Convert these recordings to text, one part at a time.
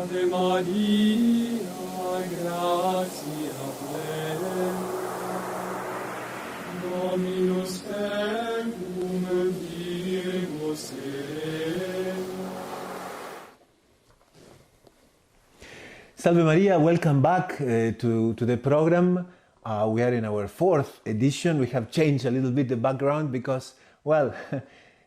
Ave Maria, gratia plena, Dominus tecum, Virgo Salve Maria, welcome back to the program. We are in our fourth edition. We have changed a little bit the background because, well,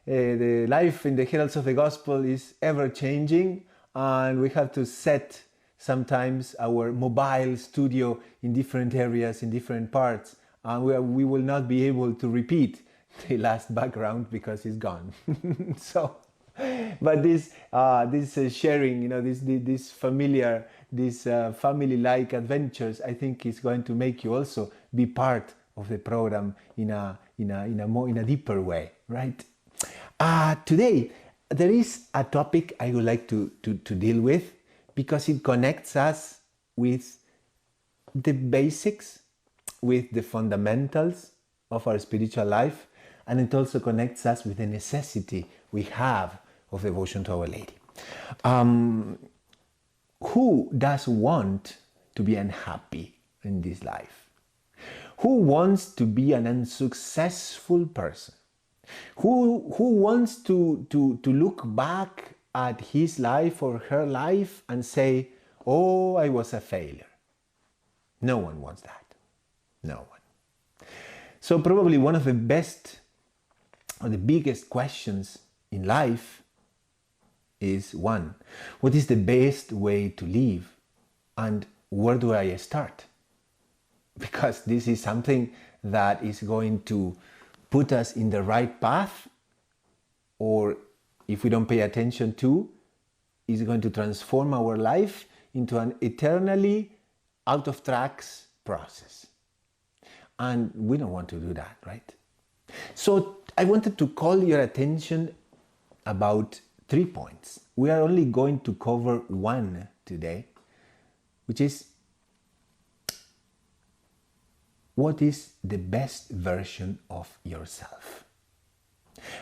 the life in the Heralds of the Gospel is ever changing, and we have to set sometimes our mobile studio in different areas, in different parts, and we will not be able to repeat the last background because it's gone. So, but this sharing, this familiar, this family-like adventures, I think is going to make you also be part of the program in a deeper way, right? Today there is a topic I would like to deal with because it connects us with the basics, with the fundamentals of our spiritual life, and it also connects us with the necessity we have of devotion to Our Lady. Who does want to be unhappy in this life? Who wants to be an unsuccessful person? Who wants to look back at his life or her life and say, oh, I was a failure? No one wants that. No one. So probably one of the best or the biggest questions in life is one, what is the best way to live and where do I start? Because this is something that is going to put us in the right path, or if we don't pay attention to, is going to transform our life into an eternally out of tracks process. And we don't want to do that, right? So I wanted to call your attention about 3 points. We are only going to cover one today, which is what is the best version of yourself?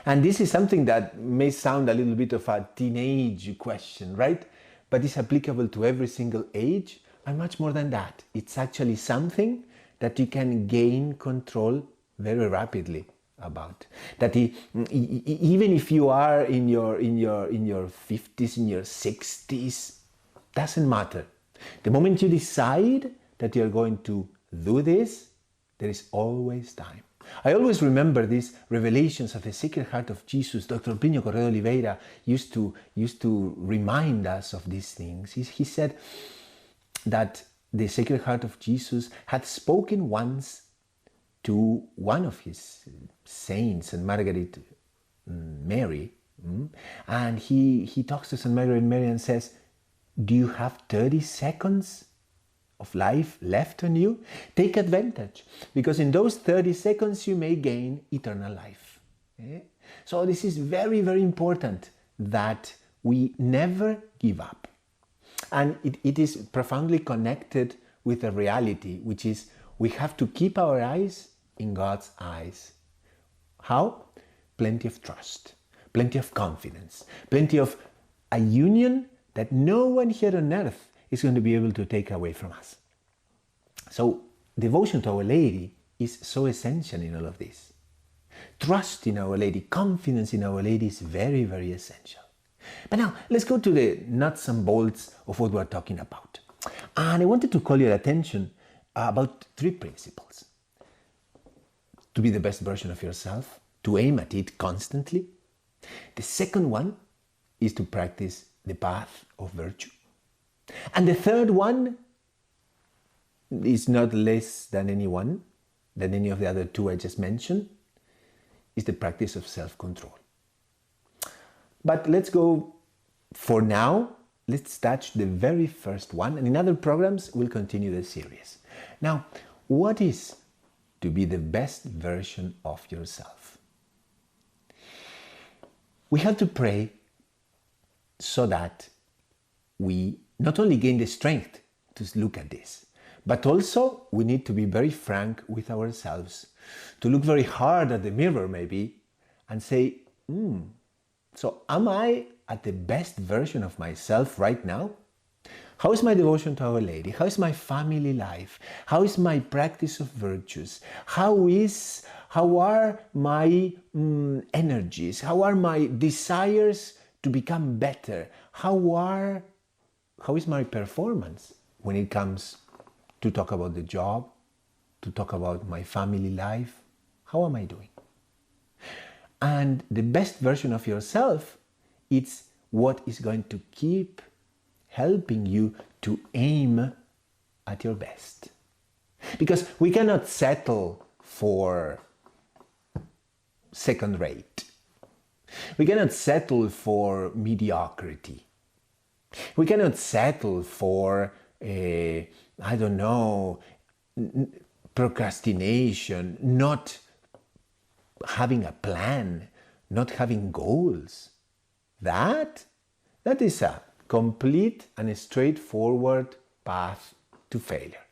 And this is something that may sound a little bit of a teenage question, right? But it's applicable to every single age, and much more than that. It's actually something that you can gain control very rapidly about. That even if you are in your 50s, in your 60s, doesn't matter. The moment you decide that you're going to do this, there is always time. I always remember these revelations of the Sacred Heart of Jesus. Dr. Plinio Correa Oliveira used to remind us of these things. He said that the Sacred Heart of Jesus had spoken once to one of his saints, St. Margaret Mary, and he talks to St. Margaret Mary and says, do you have 30 seconds of life left on you? Take advantage, because in those 30 seconds you may gain eternal life. So this is very, very important that we never give up. And it is profoundly connected with a reality, which is we have to keep our eyes in God's eyes. How? Plenty of trust, plenty of confidence, plenty of a union that no one here on earth is going to be able to take away from us. So devotion to Our Lady is so essential in all of this. Trust in Our Lady, confidence in Our Lady is very, very essential. But now let's go to the nuts and bolts of what we're talking about. And I wanted to call your attention about 3 principles. To be the best version of yourself, to aim at it constantly. The second one is to practice the path of virtue. And the third one is not less than any of the other 2 I just mentioned, is the practice of self-control. But let's go, for now, let's touch the very first one, and in other programs we'll continue the series. Now, what is to be the best version of yourself? We have to pray so that we not only gain the strength to look at this, but also we need to be very frank with ourselves, to look very hard at the mirror maybe and say, so am I at the best version of myself right now? How is my devotion to Our Lady? How is my family life? How is my practice of virtues? How are my energies? How are my desires to become better? How is my performance when it comes to talk about the job, to talk about my family life? How am I doing? And the best version of yourself, it's what is going to keep helping you to aim at your best. Because we cannot settle for second rate. We cannot settle for mediocrity. We cannot settle for, procrastination, not having a plan, not having goals. That is a complete and straightforward path to failure.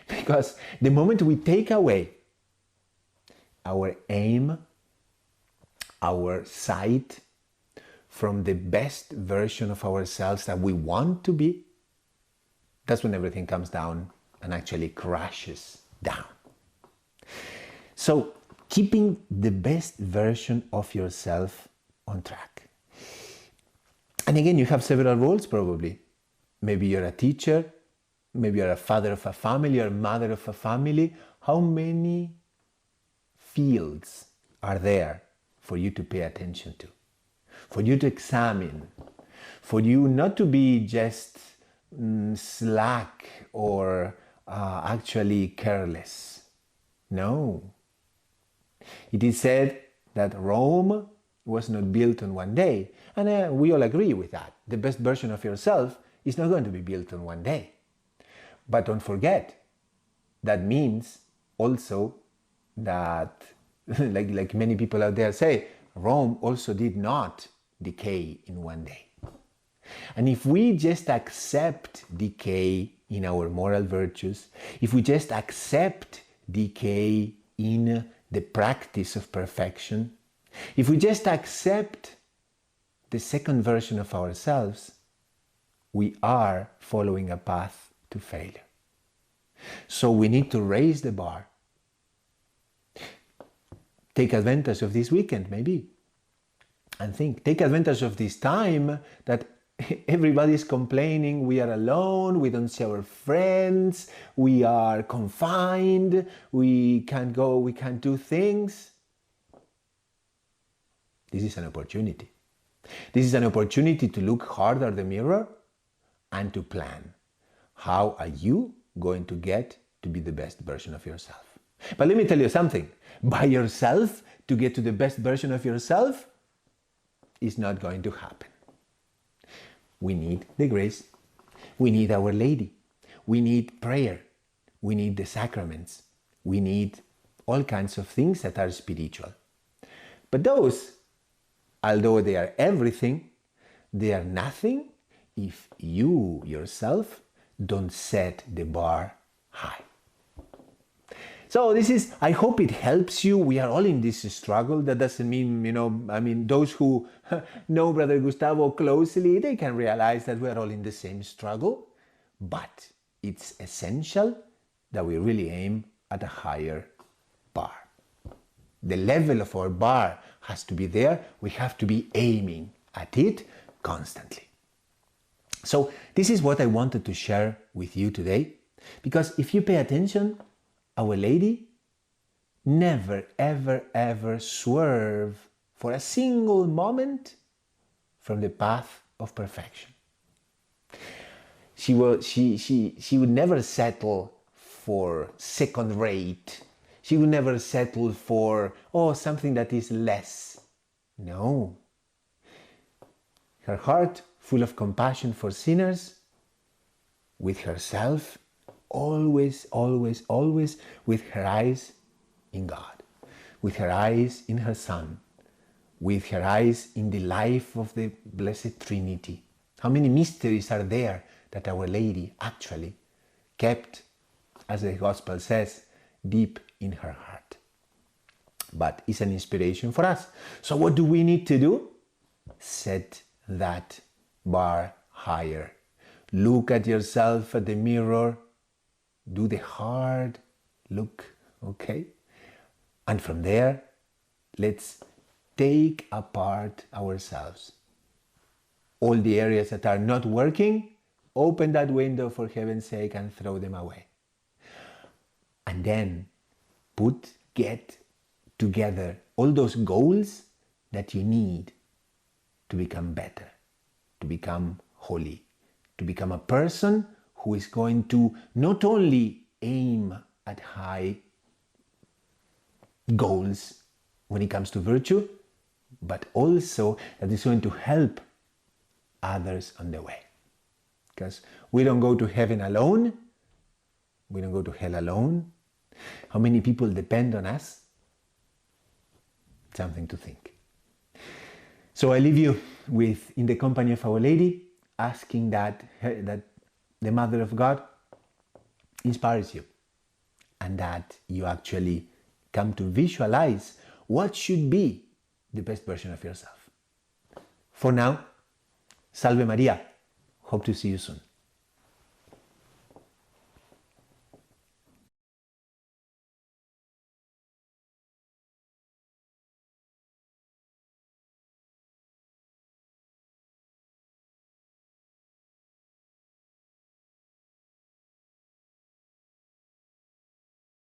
Because the moment we take away our aim, our sight from the best version of ourselves that we want to be, that's when everything comes down and actually crashes down. So, keeping the best version of yourself on track. And again, you have several roles probably. Maybe you're a teacher, maybe you're a father of a family or a mother of a family. How many fields are there for you to pay attention to? For you to examine? For you not to be just slack or actually careless? No. It is said that Rome was not built on one day. And we all agree with that. The best version of yourself is not going to be built on one day. But don't forget, that means also that, like many people out there say, Rome also did not decay in one day. And if we just accept decay in our moral virtues, if we just accept decay in the practice of perfection, if we just accept the second version of ourselves, we are following a path to failure. So we need to raise the bar. Take advantage of this weekend, maybe, and take advantage of this time that everybody is complaining, we are alone, we don't see our friends, we are confined, we can't go, we can't do things. This is an opportunity. This is an opportunity to look hard at the mirror and to plan. How are you going to get to be the best version of yourself? But let me tell you something. By yourself, to get to the best version of yourself, is not going to happen. We need the grace. We need Our Lady. We need prayer. We need the sacraments. We need all kinds of things that are spiritual. But those, although they are everything, they are nothing if you yourself don't set the bar high. So I hope it helps you. We are all in this struggle. That doesn't mean, those who know Brother Gustavo closely, they can realize that we are all in the same struggle. But it's essential that we really aim at a higher bar. The level of our bar has to be there. We have to be aiming at it constantly. So this is what I wanted to share with you today. Because if you pay attention, Our Lady never, ever, ever swerve for a single moment from the path of perfection. She would never settle for second rate. She would never settle for, something that is less. No. Her heart, full of compassion for sinners, with herself, always, always, always with her eyes in God, with her eyes in her Son, with her eyes in the life of the Blessed Trinity. How many mysteries are there that Our Lady actually kept, as the Gospel says, deep in her heart? But it's an inspiration for us. So what do we need to do? Set that bar higher. Look at yourself at the mirror. Do the hard look, okay? And from there, let's take apart ourselves. All the areas that are not working, open that window for heaven's sake and throw them away. And then get together all those goals that you need to become better, to become holy, to become a person who is going to not only aim at high goals when it comes to virtue, but also that is going to help others on the way. Because we don't go to heaven alone, we don't go to hell alone. How many people depend on us? Something to think. So I leave you with, in the company of Our Lady, asking that the Mother of God inspires you and that you actually come to visualize what should be the best version of yourself. For now, Salve Maria. Hope to see you soon.